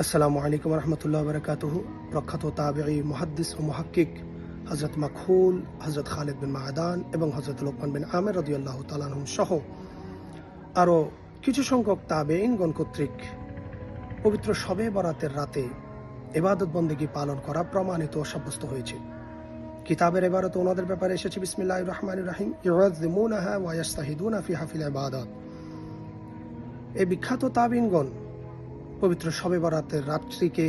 আসসালামু আলাইকুম রহমতুল্লাহ বরকাতুহু। প্রখ্যাত তাবেঈ, মুহাদ্দিস ও মুহাক্কিক হযরত মাখুল, হযরত খালিদ বিন মা'দান এবং হযরত লোকমান বিন আমির রাদিয়াল্লাহু তাআলা আনহুম সহ আরও কিছু সংখ্যক তাবেঈনগণ কর্তৃক পবিত্র শবে বরাতের রাতে ইবাদত বন্দেগী পালন করা প্রমাণিত ও সাব্যস্ত হয়েছে। কিতাবের ইবারত ওনাদের ব্যাপারে এসেছে বিসমিল্লাহির রহমানির রহিম, ইউআযযিমুনাহা ওয়া ইয়াস্তাহিদুনা ফিহা ফিল ইবাদাত। এই বিখ্যাত তাবেঈনগণ পবিত্র শবে বরাতের রাত্রিকে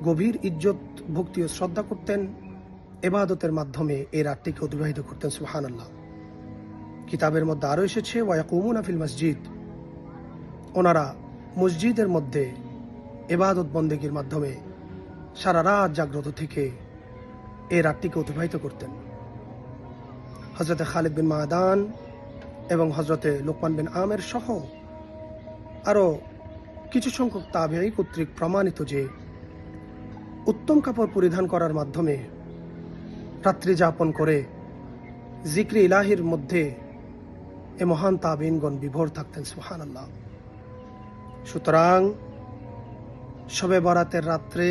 গভীর ইজ্জত, ভক্তি ও শ্রদ্ধা করতেন, ইবাদতের মাধ্যমে এই রাতটিকে অতিবাহিত করতেন। সুবহানাল্লাহ। কিতাবের মধ্যে আরও এসেছে ওয়ায়াকুমুনা ফিল মসজিদ, ওনারা মসজিদের মধ্যে ইবাদত বন্দেগীর মাধ্যমে সারা রাত জাগ্রত থেকে এই রাতটিকে অতিবাহিত করতেন। হযরতে খালিদ বিন মা'দান এবং হযরতে লোকমান বিন আমির সহ আরও কিছু সংখ্যক তাবেঈ কর্তৃক প্রমাণিত যে উত্তম কাপড় পরিধান করার মাধ্যমে রাত্রি যাপন করে জিক্রে ইলাহির মধ্যে এ মহান তাবেঈনগণ বিভোর থাকতেন। সুবহানাল্লাহ। সুতরাং শবে বরাতের রাত্রে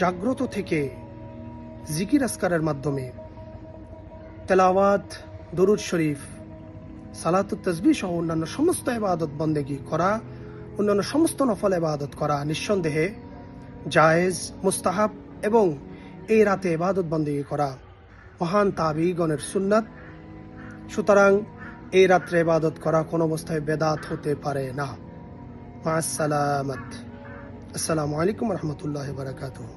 জাগ্রত থেকে জিকির আসকারের মাধ্যমে তেলাওয়াত, দরুদ শরীফ, সালাতুত তাসবিহ সহ অন্যান্য সমস্ত ইবাদত বন্দেগী করা, অন্যান্য সমস্ত নফল ইবাদত করা নিঃসন্দেহে জায়েজ, মুস্তাহাব এবং এই রাতে ইবাদত বন্দেগী করা মহান তাবেঈগণের সুন্নাত। সুতরাং এই রাত্রে ইবাদত করা কোনো অবস্থায় বেদাত হতে পারে না। মা আসসালামাত। আসসালামু আলাইকুম রহমতুল্লাহ বারাকাতুহু।